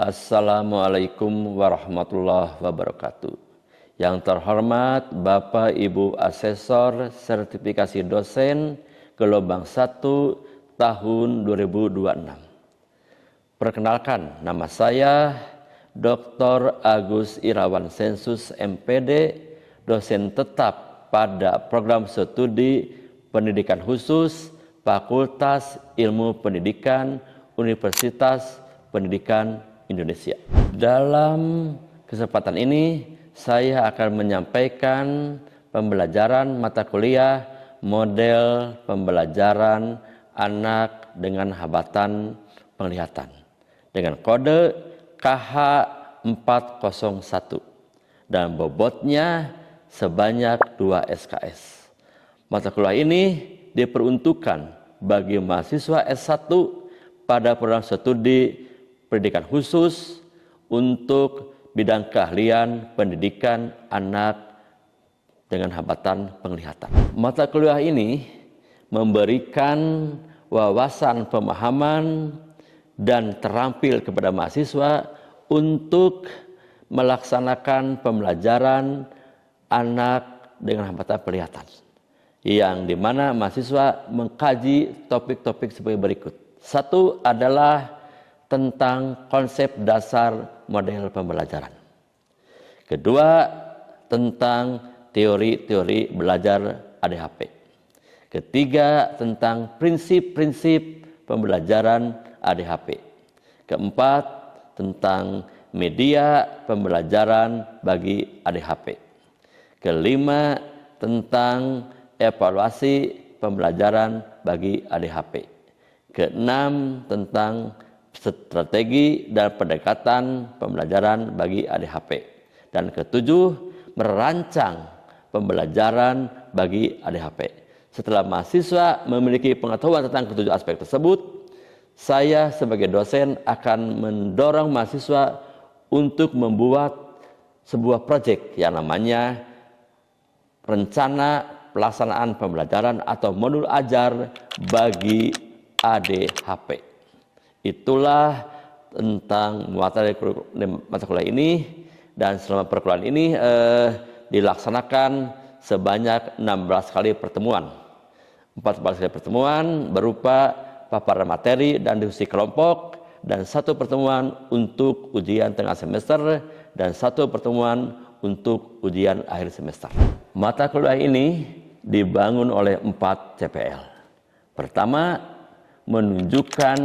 Assalamualaikum warahmatullahi wabarakatuh. Yang terhormat Bapak Ibu Asesor Sertifikasi Dosen Gelombang 1 tahun 2026. Perkenalkan, nama saya Dr. Agus Irawan Sensus MPD, dosen tetap pada program studi pendidikan khusus Fakultas Ilmu Pendidikan Universitas Pendidikan Indonesia. Dalam kesempatan ini saya akan menyampaikan pembelajaran mata kuliah model pembelajaran anak dengan hambatan penglihatan dengan kode KH401 dan bobotnya sebanyak 2 SKS. Mata kuliah ini diperuntukkan bagi mahasiswa S1 pada program studi pendidikan khusus untuk bidang keahlian pendidikan anak dengan hambatan penglihatan. Mata kuliah ini memberikan wawasan pemahaman dan terampil kepada mahasiswa untuk melaksanakan pembelajaran anak dengan hambatan penglihatan, yang dimana mahasiswa mengkaji topik-topik sebagai berikut. Satu adalah tentang konsep dasar model pembelajaran. Kedua, tentang teori-teori belajar ADHP. Ketiga, tentang prinsip-prinsip pembelajaran ADHP. Keempat, tentang media pembelajaran bagi ADHP. Kelima, tentang evaluasi pembelajaran bagi ADHP. Keenam, tentang strategi dan pendekatan pembelajaran bagi ADHP. Dan ketujuh, merancang pembelajaran bagi ADHP. Setelah mahasiswa memiliki pengetahuan tentang ketujuh aspek tersebut, saya sebagai dosen akan mendorong mahasiswa untuk membuat sebuah proyek yang namanya rencana pelaksanaan pembelajaran atau modul ajar bagi ADHP. Itulah tentang materi mata kuliah ini, dan selama perkuliahan ini dilaksanakan sebanyak 16 kali pertemuan. 14 kali pertemuan berupa paparan materi dan diskusi kelompok, dan 1 pertemuan untuk ujian tengah semester, dan 1 pertemuan untuk ujian akhir semester. Mata kuliah ini dibangun oleh 4 CPL. Pertama, menunjukkan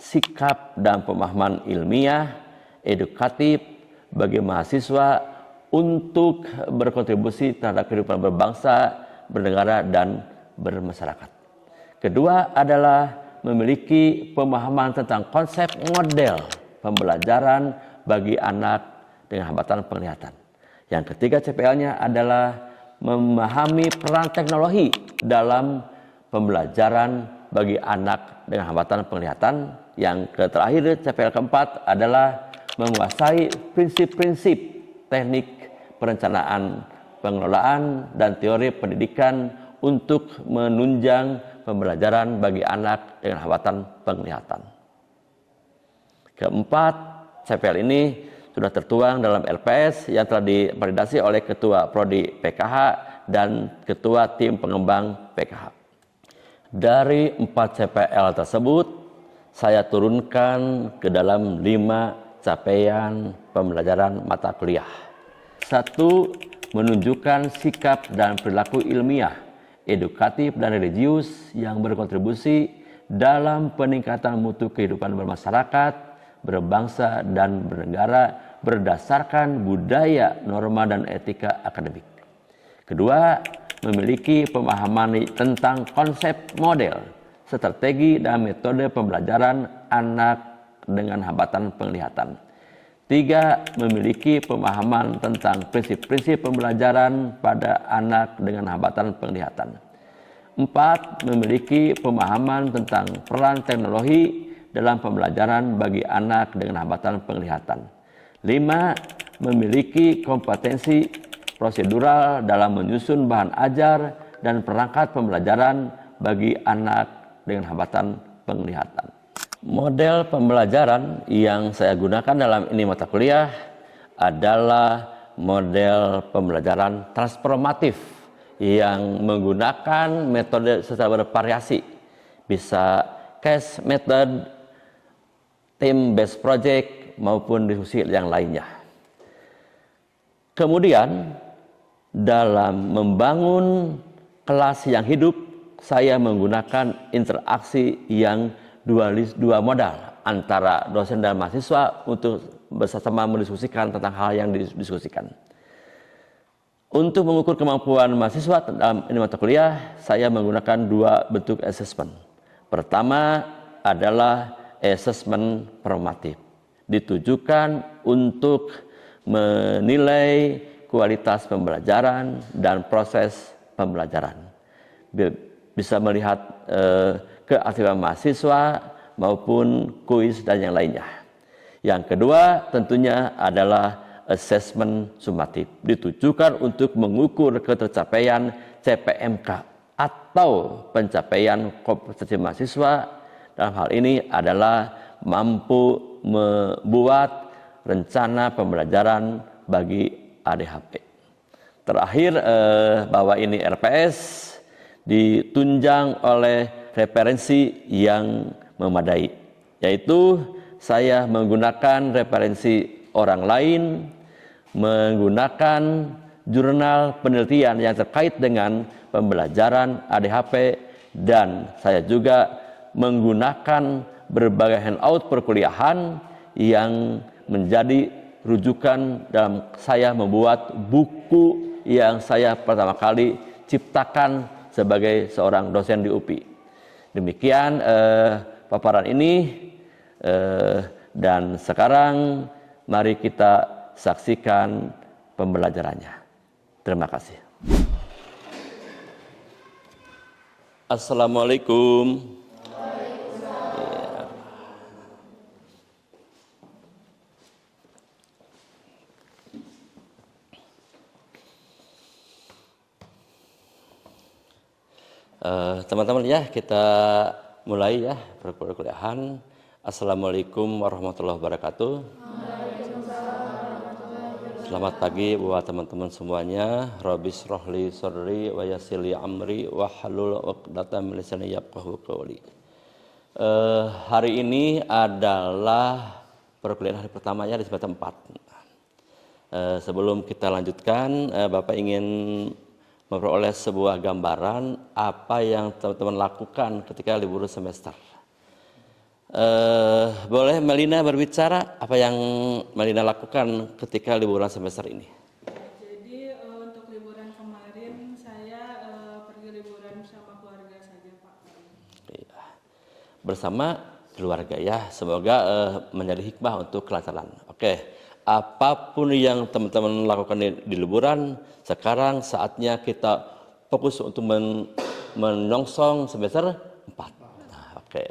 sikap dan pemahaman ilmiah, edukatif bagi mahasiswa untuk berkontribusi terhadap kehidupan berbangsa, bernegara, dan bermasyarakat. Kedua adalah memiliki pemahaman tentang konsep model pembelajaran bagi anak dengan hambatan penglihatan. Yang ketiga CPL-nya adalah memahami peran teknologi dalam pembelajaran bagi anak dengan hambatan penglihatan. Yang terakhir CPL keempat adalah menguasai prinsip-prinsip teknik perencanaan pengelolaan dan teori pendidikan untuk menunjang pembelajaran bagi anak dengan hambatan penglihatan. Keempat, CPL ini sudah tertuang dalam LPS yang telah divalidasi oleh Ketua Prodi PKH dan Ketua Tim Pengembang PKH. Dari 4 CPL tersebut, saya turunkan ke dalam 5 capaian pembelajaran mata kuliah. 1. Menunjukkan sikap dan perilaku ilmiah, edukatif dan religius yang berkontribusi dalam peningkatan mutu kehidupan bermasyarakat, berbangsa, dan bernegara berdasarkan budaya, norma, dan etika akademik. Kedua, memiliki pemahaman tentang konsep model, strategi, dan metode pembelajaran anak dengan hambatan penglihatan. 3. Memiliki pemahaman tentang prinsip-prinsip pembelajaran pada anak dengan hambatan penglihatan. 4. Memiliki pemahaman tentang peran teknologi dalam pembelajaran bagi anak dengan hambatan penglihatan. 5. Memiliki kompetensi prosedural dalam menyusun bahan ajar dan perangkat pembelajaran bagi anak dengan hambatan penglihatan. Model pembelajaran yang saya gunakan dalam ini mata kuliah adalah model pembelajaran transformatif yang menggunakan metode secara bervariasi. Bisa case method, team based project maupun diskusi yang lainnya. Kemudian dalam membangun kelas yang hidup, saya menggunakan interaksi yang dua modal antara dosen dan mahasiswa untuk bersama mendiskusikan tentang hal yang didiskusikan. Untuk mengukur kemampuan mahasiswa dalam ini mata kuliah, saya menggunakan dua bentuk assessment. Pertama adalah assessment formatif, ditujukan untuk menilai kualitas pembelajaran dan proses pembelajaran. Bisa melihat keaktifan mahasiswa maupun kuis dan yang lainnya. Yang kedua tentunya adalah assessment sumatif, ditujukan untuk mengukur ketercapaian CPMK atau pencapaian kompetensi mahasiswa. Dalam hal ini adalah mampu membuat rencana pembelajaran bagi ADHP. Terakhir bahwa ini RPS ditunjang oleh referensi yang memadai, yaitu saya menggunakan referensi orang lain, menggunakan jurnal penelitian yang terkait dengan pembelajaran ADHP, dan saya juga menggunakan berbagai handout perkuliahan yang menjadi rujukan dalam saya membuat buku yang saya pertama kali ciptakan sebagai seorang dosen di UPI. Demikian paparan ini, dan sekarang mari kita saksikan pembelajarannya. Terima kasih. Assalamualaikum. Teman-teman ya, kita mulai ya perkuliahan. Assalamualaikum warahmatullahi wabarakatuh. Selamat pagi buat teman-teman semuanya. Rabbi shrahli sadri wa yassir li amri wahlul 'uqdatam min lisani yafqahu qawli. Hari ini adalah perkuliahan hari pertamanya di semester 4. Sebelum kita lanjutkan, Bapak ingin memperoleh sebuah gambaran apa yang teman-teman lakukan ketika libur semester. Boleh Melina berbicara apa yang Melina lakukan ketika liburan semester ini? Jadi untuk liburan kemarin saya pergi liburan bersama keluarga saja, Pak. Iya. Bersama keluarga ya, semoga menjadi hikmah untuk kelancaran. Oke. Apapun yang teman-teman lakukan di liburan, sekarang saatnya kita fokus untuk menyongsong semester 4. Nah, oke.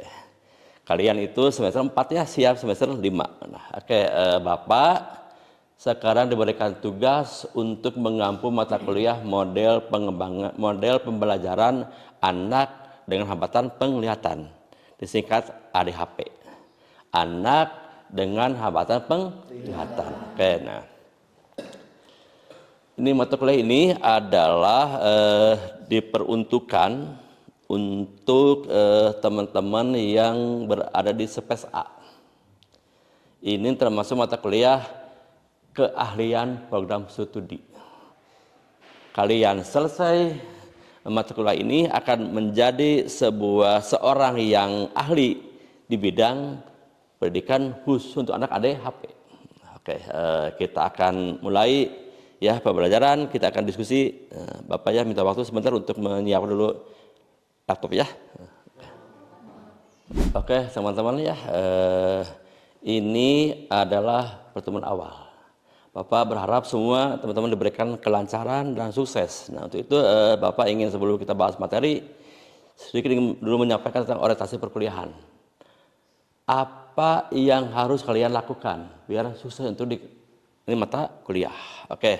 Kalian itu semester 4 ya, siap semester 5. Nah, oke, Bapak sekarang diberikan tugas untuk mengampu mata kuliah model pembelajaran anak dengan hambatan penglihatan, disingkat ADHP. Anak dengan hambatan penglihatan. Oke, nah. Ini mata kuliah ini adalah diperuntukkan untuk teman-teman yang berada di SPES A. Ini termasuk mata kuliah keahlian program studi. Kalian selesai mata kuliah ini akan menjadi seorang yang ahli di bidang pendidikan khusus untuk anak ADHP. Oke, kita akan mulai ya pembelajaran, kita akan diskusi. Bapak ya minta waktu sebentar untuk menyiapkan dulu laptop ya. Oke, teman-teman ya, ini adalah pertemuan awal. Bapak berharap semua teman-teman diberikan kelancaran dan sukses. Nah, untuk itu Bapak ingin sebelum kita bahas materi, sedikit dulu menyampaikan tentang orientasi perkuliahan. Apa yang harus kalian lakukan biar sukses untuk ini mata kuliah? Oke.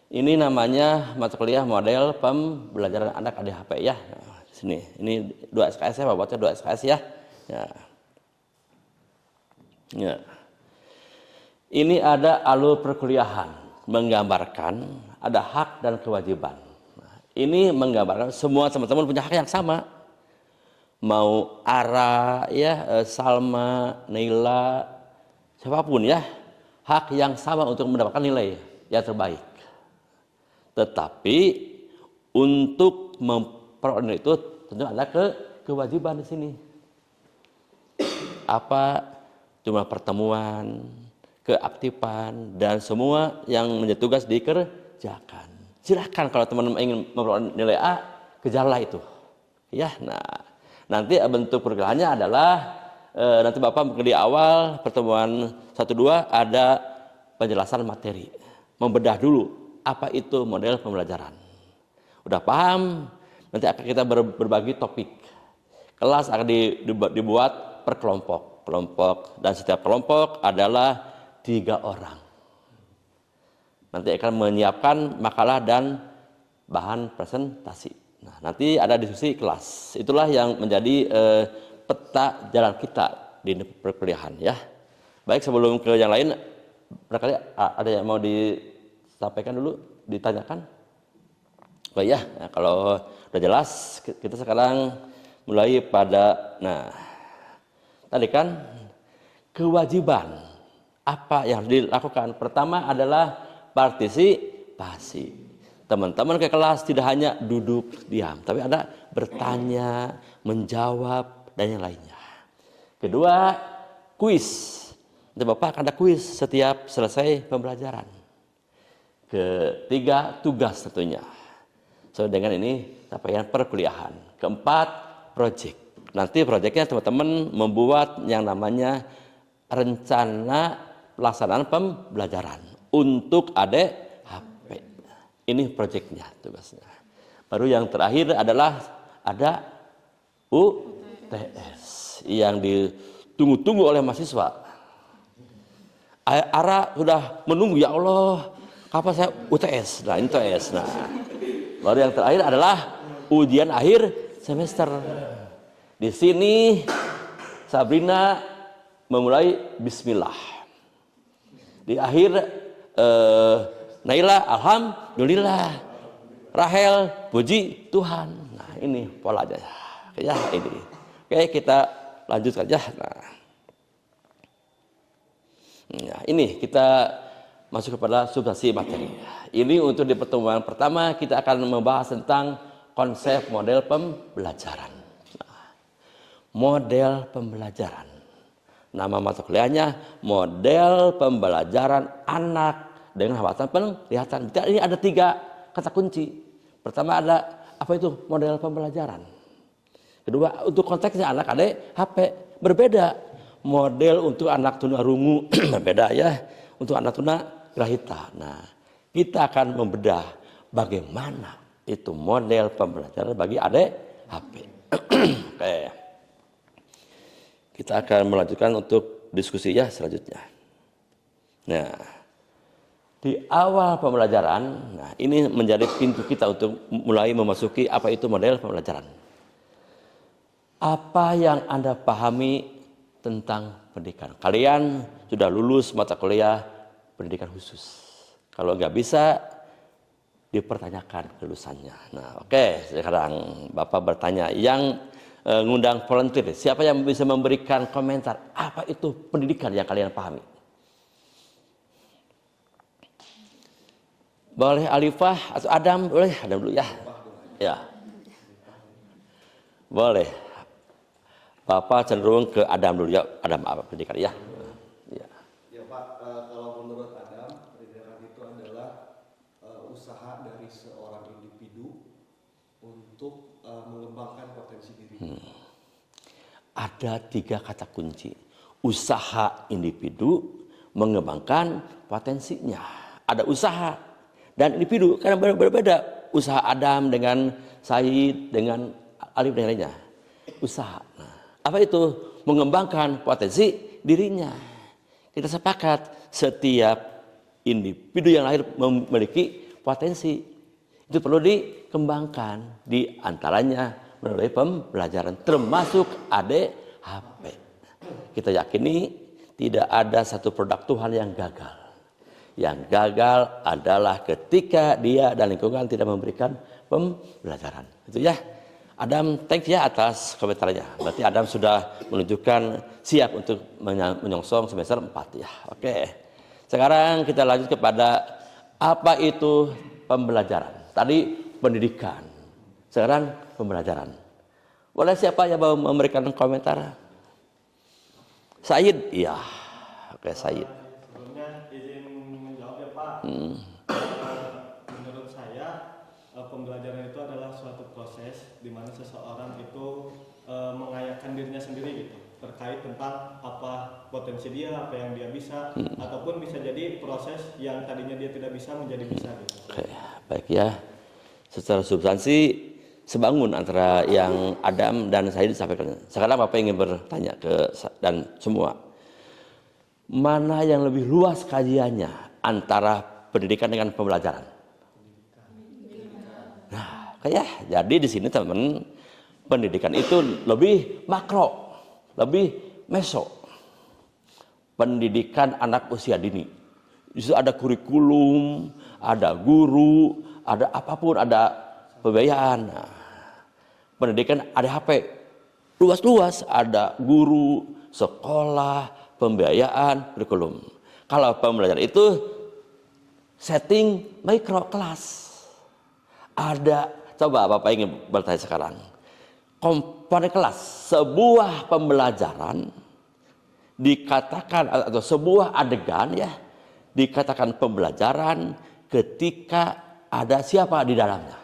Ini namanya mata kuliah model pembelajaran anak ADHP ya. Nah, di sini. Ini 2 SKS ya, Bapak baca 2 SKS ya. Ya. Ya. Ini ada alur perkuliahan menggambarkan ada hak dan kewajiban. Nah, ini menggambarkan semua teman-teman punya hak yang sama. Mau Ara, ya, Salma, Naila, siapapun ya, hak yang sama untuk mendapatkan nilai yang terbaik. Tetapi untuk memperoleh itu tentu ada kewajiban di sini. Apa jumlah pertemuan, keaktifan, dan semua yang menjadi tugas dikerjakan. Silahkan kalau teman-teman ingin memperoleh nilai A, kejarlah itu. Ya, nah nanti bentuk perkuliahannya adalah nanti Bapak di awal pertemuan 1-2 ada penjelasan materi. Membedah dulu apa itu model pembelajaran. Udah paham? Nanti akan kita berbagi topik. Kelas akan dibuat per kelompok, dan setiap kelompok adalah 3 orang. Nanti akan menyiapkan makalah dan bahan presentasi. Nah, nanti ada diskusi kelas. Itulah yang menjadi peta jalan kita di perkuliahan, ya. Baik, sebelum ke yang lain, barangkali ada yang mau disampaikan dulu, ditanyakan. Oh ya, nah, kalau udah jelas, kita sekarang mulai pada, nah, tadi kan kewajiban apa yang harus dilakukan. Pertama adalah partisipasi. Teman-teman ke kelas tidak hanya duduk diam, tapi ada bertanya, menjawab, dan yang lainnya. Kedua, kuis. Nanti Bapak akan ada kuis setiap selesai pembelajaran. Ketiga, tugas tentunya. So, dengan ini capaian perkuliahan. Keempat, project. Nanti projectnya teman-teman membuat yang namanya rencana pelaksanaan pembelajaran untuk adik. Ini proyeknya, tugasnya. Baru yang terakhir adalah ada UTS yang ditunggu-tunggu oleh mahasiswa. Ara sudah menunggu, ya Allah, kapan saya UTS? Nah, ini UTS. Nah, baru yang terakhir adalah ujian akhir semester. Di sini Sabrina memulai Bismillah. Di akhir Naila, alhamdulillah. Rahel, puji Tuhan. Nah, ini polanya. Ya, ini. Oke, kita lanjut saja. Nah, ini kita masuk kepada substansi materi. Ini untuk di pertemuan pertama kita akan membahas tentang konsep model pembelajaran. Nah, model pembelajaran. Nama mata kuliahnya model pembelajaran anak dengan hambatan penglihatan. Ini ada 3 kata kunci. Pertama ada apa itu model pembelajaran. Kedua, untuk konteksnya anak adik HP berbeda. Model untuk anak tunarungu berbeda, ya. Untuk anak tunagrahita. Nah, kita akan membedah bagaimana itu model pembelajaran bagi adik HP. Oke. Kita akan melanjutkan untuk diskusi ya selanjutnya. Nah, di awal pembelajaran, nah ini menjadi pintu kita untuk mulai memasuki apa itu model pembelajaran. Apa yang Anda pahami tentang pendidikan? Kalian sudah lulus mata kuliah pendidikan khusus. Kalau nggak bisa, dipertanyakan kelulusannya. Nah, oke, sekarang Bapak bertanya, yang ngundang volunteer, siapa yang bisa memberikan komentar? Apa itu pendidikan yang kalian pahami? Boleh Alifah atau Adam? Boleh Adam dulu ya. Ya. Boleh. Bapak cenderung ke Adam dulu ya. Adam apa pendidikan ya? Ya. Ya Pak, kalau menurut Adam, pendidikan itu adalah usaha dari seorang individu untuk mengembangkan potensi diri. Ada 3 kata kunci. Usaha individu mengembangkan potensinya. Ada usaha dan individu karena berbeda. Usaha Adam dengan Said, dengan Alif dan lainnya. Usaha. Nah, apa itu? Mengembangkan potensi dirinya. Kita sepakat setiap individu yang lahir memiliki potensi. Itu perlu dikembangkan. Di antaranya melalui pembelajaran termasuk ADHP. Kita yakini tidak ada satu produk Tuhan yang gagal. Yang gagal adalah ketika dia dan lingkungan tidak memberikan pembelajaran. Itu ya. Adam, thank ya atas komentarnya. Berarti Adam sudah menunjukkan siap untuk menyongsong semester 4 ya. Oke. Sekarang kita lanjut kepada apa itu pembelajaran. Tadi pendidikan. Sekarang pembelajaran. Boleh siapa yang mau memberikan komentar? Said? Iya. Oke, Said. Sebelumnya izin menjawab ya Pak. Menurut saya pembelajaran itu adalah suatu proses di mana seseorang itu mengayakan dirinya sendiri gitu, terkait tentang apa potensi dia, apa yang dia bisa, ataupun bisa jadi proses yang tadinya dia tidak bisa menjadi bisa gitu. Oke, baik ya. Secara substansi sebangun antara yang Adam dan saya disampaikan. Sekarang Bapak ingin bertanya ke dan semua, mana yang lebih luas kajiannya antara pendidikan dengan pembelajaran? Nah, kayak jadi di sini teman, pendidikan itu lebih makro, lebih meso. Pendidikan anak usia dini. Itu ada kurikulum, ada guru, ada apapun, ada pembiayaan. Nah, pendidikan ada HP, luas-luas, ada guru, sekolah, pembiayaan, kurikulum. Kalau pembelajaran itu setting mikro kelas. Ada, coba Bapak ingin bertanya sekarang. Komponen kelas, sebuah pembelajaran dikatakan atau sebuah adegan ya dikatakan pembelajaran ketika ada siapa di dalamnya?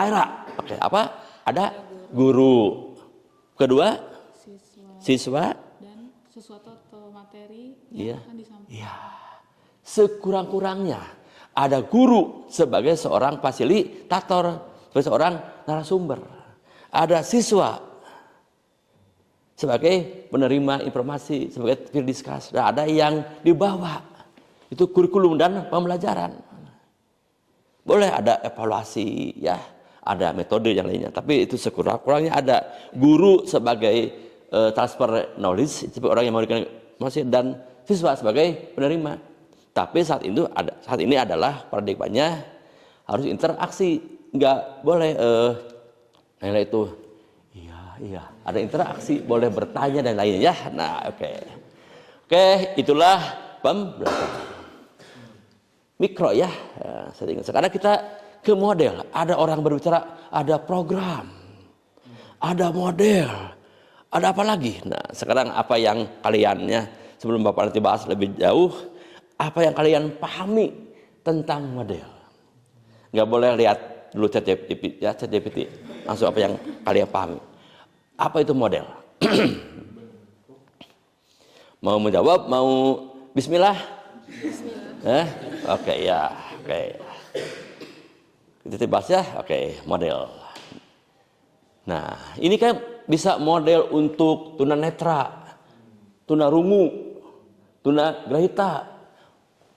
Aira. Oke, apa? Ada guru. Kedua, siswa Dan sesuatu atau materi Iya. yang akan disampaikan. Iya. Sekurang-kurangnya ada guru sebagai seorang fasilitator, sebagai seorang narasumber. Ada siswa sebagai penerima informasi, sebagai peer discuss. Dan ada yang dibawa. Itu kurikulum dan pembelajaran. Boleh ada evaluasi ya, ada metode yang lainnya. Tapi itu sekurang-kurangnya ada guru sebagai transfer knowledge, sebagai orang yang memberikan informasi, dan siswa sebagai penerima. Tapi saat ini adalah paradigmanya harus interaksi, nggak boleh nilai itu. Iya, ada interaksi, boleh bertanya dan lainnya ya. Nah, oke, itulah pembelajaran mikro ya. Sekarang kita ke model. Ada orang berbicara, ada program, ada model, ada apa lagi? Nah, sekarang apa yang kaliannya sebelum Bapak nanti bahas lebih jauh? Apa yang kalian pahami tentang model? Nggak boleh lihat dulu ChatGPT, langsung apa yang kalian pahami. Apa itu model? Mau menjawab? Mau bismillah? Oke. Kita bahas ya. Oke, model. Nah, ini kan bisa model untuk tunanetra, tunarungu, tunagrahita.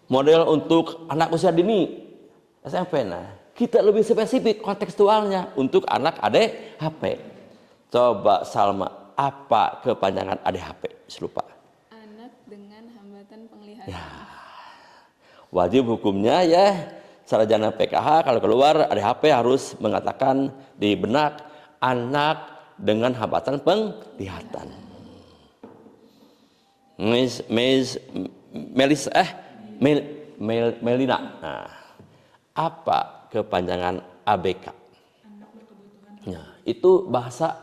Model untuk anak usia dini, SMP. Nah, kita lebih spesifik kontekstualnya untuk anak ADHP. Coba Salma, apa kepanjangan ADHP? Lupa. Anak dengan hambatan penglihatan. Ya. Wajib hukumnya ya, sarjana PKH kalau keluar ADHP harus mengatakan di benak anak dengan hambatan penglihatan. Melina. Nah, apa kepanjangan ABK? Nah, itu bahasa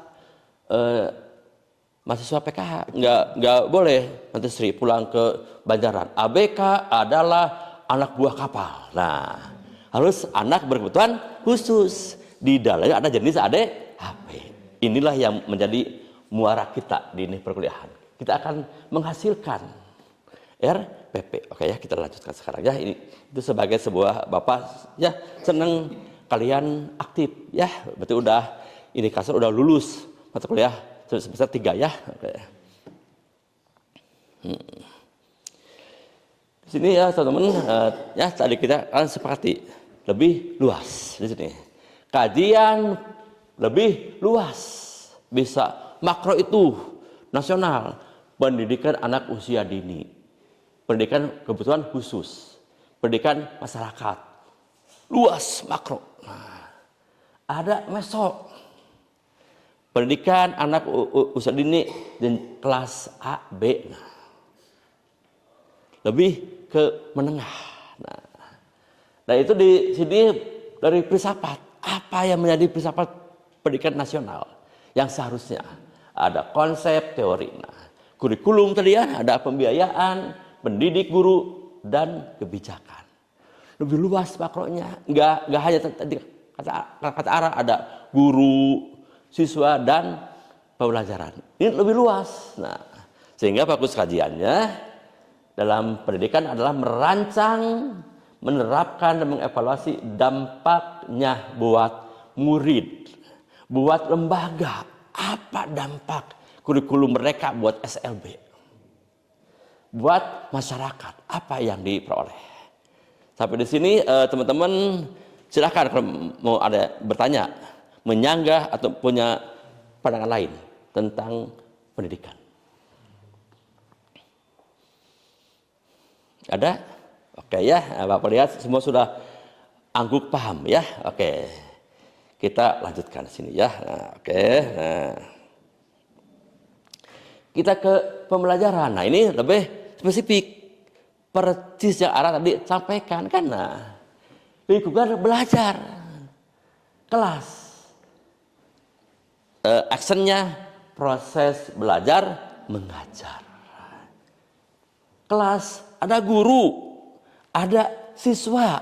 mahasiswa PKH. Nggak boleh nanti Sri pulang ke Banjaran. ABK adalah anak buah kapal. Nah, harus anak berkebutuhan khusus. Di dalamnya ada jenis ADHP. Inilah yang menjadi muara kita di perkuliahan. Kita akan menghasilkan RPP. Oke ya, kita lanjutkan sekarang ya. Ini itu sebagai sebuah Bapak ya, senang kalian aktif ya. Berarti udah indikator udah lulus mata kuliah semester 3 ya. Oke. Di sini ya teman-teman ya, tadi kita kan sepakati lebih luas di sini. Kajian lebih luas. Bisa makro itu nasional, pendidikan anak usia dini, pendidikan kebutuhan khusus, pendidikan masyarakat, luas makro. Nah, ada meso, pendidikan anak usia dini dan kelas A, B. Nah, lebih ke menengah. Nah, itu di sini dari filsafat. Apa yang menjadi filsafat pendidikan nasional yang seharusnya ada konsep teori. Nah, kurikulum tadi ya, ada pembiayaan, pendidik guru dan kebijakan. Lebih luas makronya, nggak hanya tadi kata arah, ada guru, siswa dan pembelajaran. Ini lebih luas. Nah, sehingga fokus kajiannya dalam pendidikan adalah merancang, menerapkan dan mengevaluasi dampaknya buat murid, buat lembaga. Apa dampak kurikulum mereka buat SLB, buat masyarakat, apa yang diperoleh. Sampai di sini teman-teman silakan kalau mau ada bertanya, menyanggah atau punya pandangan lain tentang pendidikan. Ada? Oke ya, Bapak lihat semua sudah angguk paham ya. Oke, kita lanjutkan sini ya. Nah, oke. Nah, kita ke pembelajaran. Nah, ini lebih spesifik, persis yang Ara tadi sampaikan kan. Nah, lingkungan belajar, kelas, actionnya proses belajar mengajar. Kelas ada guru, ada siswa,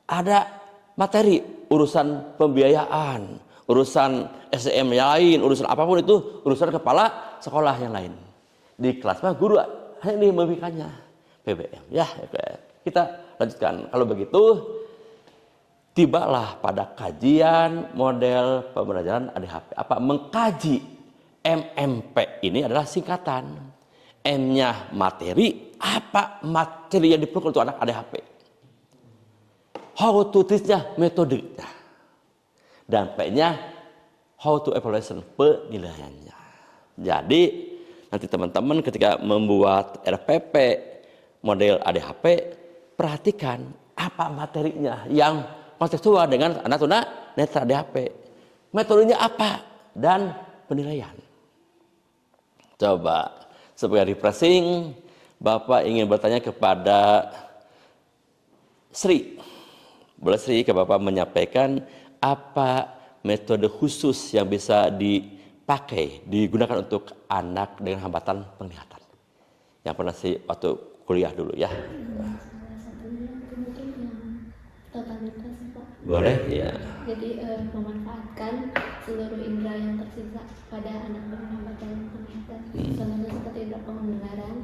ada materi, urusan pembiayaan, urusan SDM yang lain, urusan apapun itu urusan kepala sekolah yang lain. Di kelas mah guru hanya ini memberikannya PBM ya. Kita lanjutkan. Kalau begitu tibalah pada kajian model pembelajaran ADHP. Apa mengkaji MMP ini adalah singkatan. M-nya materi, apa materi yang diperlukan untuk anak ADHP. How to teach-nya metode. Dan P-nya how to evaluation, penilaiannya. Jadi nanti teman-teman ketika membuat RPP model ADHP, perhatikan apa materinya yang kontekstual dengan anak tuna netra ADHP. Metodenya apa dan penilaian. Coba sebagai refreshing, Bapak ingin bertanya kepada Sri. Boleh Sri ke Bapak menyampaikan apa metode khusus yang bisa dipakai, digunakan untuk anak dengan hambatan penglihatan. Yang pernah Sri waktu kuliah dulu ya. Salah satunya mungkin yang totalitas Pak. Boleh ya. Jadi memanfaatkan seluruh indera yang tersisa pada anak dengan hambatan penglihatan. Contohnya seperti indera pendengaran,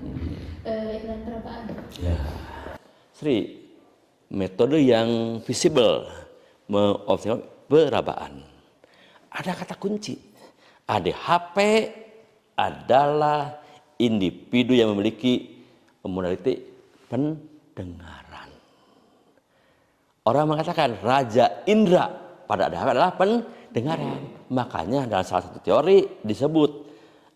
indera perabaan. Ya. Sri, metode yang visible mengoptimalkan perabaan. Ada kata kunci. ADHP adalah individu yang memiliki modaliti pendengaran. Orang mengatakan raja indera pada ADHP adalah pendengaran. Makanya dalam salah satu teori disebut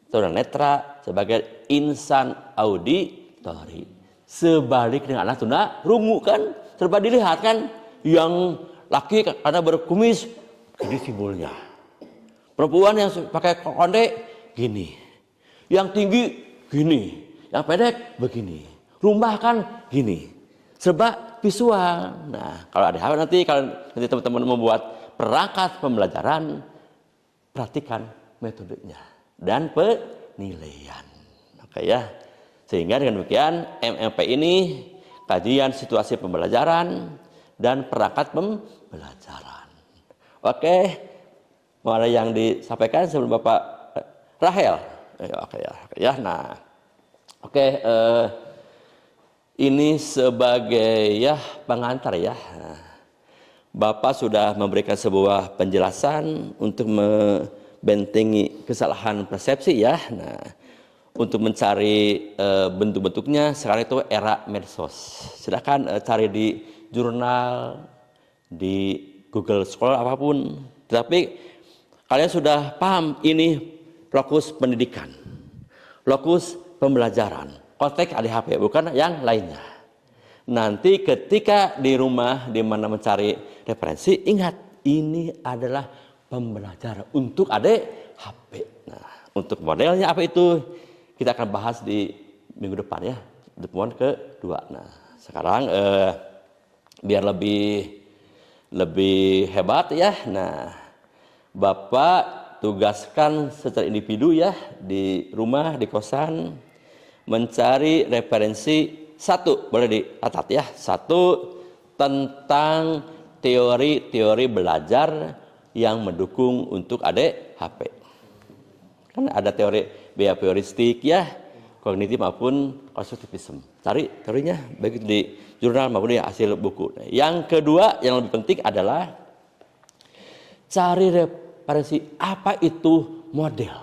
tunanetra sebagai insan auditori. Sebalik dengan anak tuna rungu kan, serba dilihat kan. Yang laki karena berkumis gini simbolnya. Perempuan yang pakai konde gini. Yang tinggi gini. Yang pendek begini. Rumah kan gini. Serba visual. Nah, kalau ada hal nanti kalau nanti teman-teman membuat perangkat pembelajaran, perhatikan metodenya dan penilaian. Oke ya. Sehingga dengan demikian MMP ini kajian situasi pembelajaran dan perangkat pembelajaran. Oke. Mau ada yang disampaikan sebelum Bapak Rahel? Oke ya. Nah. Oke, ini sebagai ya pengantar ya. Bapak sudah memberikan sebuah penjelasan untuk membentengi kesalahan persepsi ya. Nah, untuk mencari bentuk-bentuknya sekarang itu era medsos. Silakan cari di jurnal, di Google Scholar apapun. Tetapi kalian sudah paham ini lokus pendidikan, lokus pembelajaran, konteks ada HP, bukan yang lainnya. Nanti ketika di rumah di mana mencari referensi, ingat ini adalah pembelajaran untuk adik HP. Nah, untuk modelnya apa itu kita akan bahas di minggu depan ya, pertemuan kedua. Nah, sekarang biar lebih hebat ya. Nah, Bapak tugaskan secara individu ya di rumah, di kosan, mencari referensi satu, boleh dicatat ya, satu tentang teori-teori belajar yang mendukung untuk adik HP. Kan ada teori behavioristik ya, kognitif maupun konstruktivisme. Cari teorinya baik itu di jurnal maupun di hasil buku. Yang kedua yang lebih penting adalah cari referensi apa itu model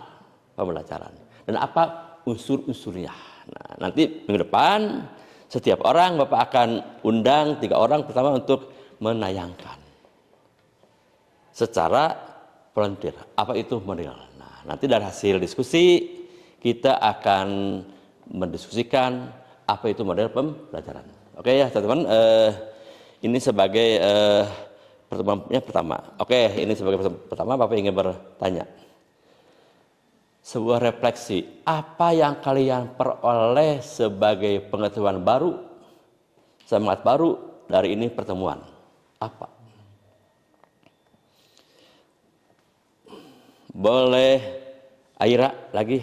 pembelajaran dan apa unsur-unsurnya. Nah, nanti minggu depan setiap orang Bapak akan undang 3 orang pertama untuk menayangkan secara volunteer apa itu model. Nah, nanti dari hasil diskusi kita akan mendiskusikan apa itu model pembelajaran. Oke ya teman-teman, ini sebagai pertemuannya pertama. Oke, ini sebagai pertemuan pertama Bapak ingin bertanya. Sebuah refleksi, apa yang kalian peroleh sebagai pengetahuan baru, semangat baru dari ini pertemuan? Apa? Boleh Aira lagi?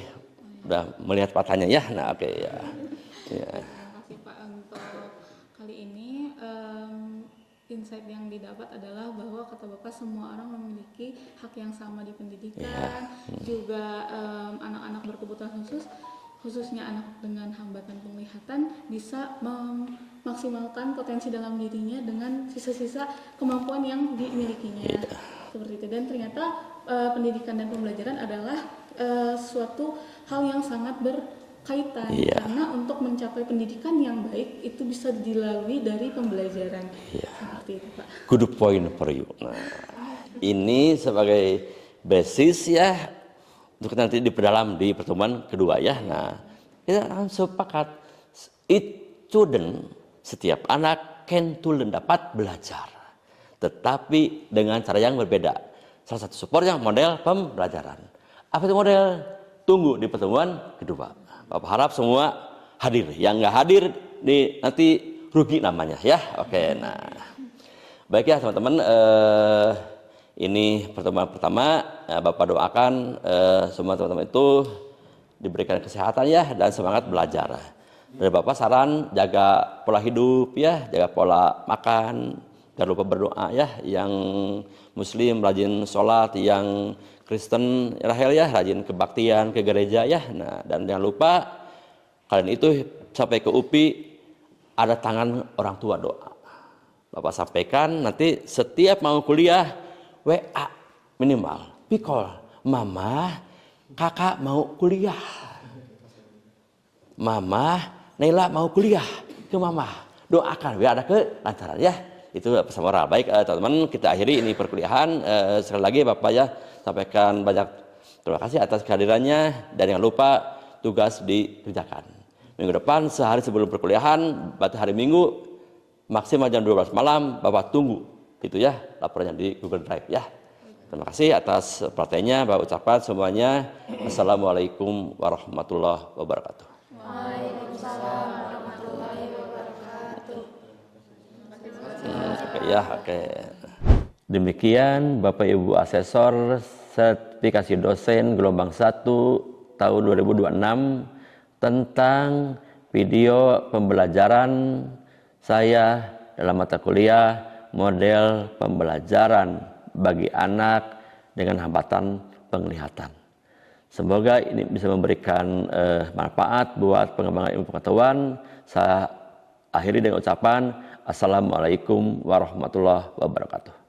Udah melihat patahnya ya? Nah oke ya. Terima kasih Pak untuk kali ini. Insight yang didapat adalah bahwa kata Bapak semua orang memiliki hak yang sama di pendidikan, juga anak-anak berkebutuhan khususnya anak dengan hambatan penglihatan bisa memaksimalkan potensi dalam dirinya dengan sisa-sisa kemampuan yang dimilikinya. Seperti itu. Dan ternyata pendidikan dan pembelajaran adalah suatu hal yang sangat berkaitan, karena untuk mencapai pendidikan yang baik itu bisa dilalui dari pembelajaran. Seperti itu Pak. Good point for you. Nah, ini sebagai basis ya untuk nanti diperdalam di pertemuan kedua ya. Nah, kita akan sepakat each student, setiap anak can to learn, dapat belajar, tetapi dengan cara yang berbeda. Salah satu supportnya model pembelajaran. Apa itu model? Tunggu di pertemuan kedua. Bapak harap semua hadir. Yang nggak hadir nanti rugi namanya ya. Oke, nah baik ya teman-teman. Ini pertemuan pertama, Bapak doakan semua teman-teman itu diberikan kesehatan ya dan semangat belajar. Dari Bapak saran jaga pola hidup ya, jaga pola makan, jangan lupa berdoa ya. Yang Muslim rajin sholat, yang Kristen Rahel ya rajin kebaktian ke gereja ya. Nah, dan jangan lupa kalian itu sampai ke UPI ada tangan orang tua doa. Bapak sampaikan nanti setiap mau kuliah WA minimal, pikol, mama, kakak mau kuliah, mama, Naila mau kuliah ke mama, doakan biar ada kelancaran ya. Itu pesan moral. Baik teman-teman, kita akhiri ini perkuliahan. Sekali lagi Bapak ya sampaikan banyak terima kasih atas kehadirannya dan jangan lupa tugas dikerjakan. Minggu depan sehari sebelum perkuliahan, berarti hari Minggu maksimal jam 12 malam Bapak tunggu itu ya laporannya di Google Drive ya. Terima kasih atas perhatiannya. Bapak ucapkan semuanya Assalamualaikum warahmatullahi wabarakatuh. Waalaikumsalam warahmatullahi wabarakatuh. Oke. Demikian Bapak Ibu Asesor Sertifikasi Dosen Gelombang 1 tahun 2026 tentang video pembelajaran saya dalam mata kuliah model pembelajaran bagi anak dengan hambatan penglihatan. Semoga ini bisa memberikan manfaat buat pengembangan ilmu pengetahuan. Saya akhiri dengan ucapan Assalamualaikum warahmatullahi wabarakatuh.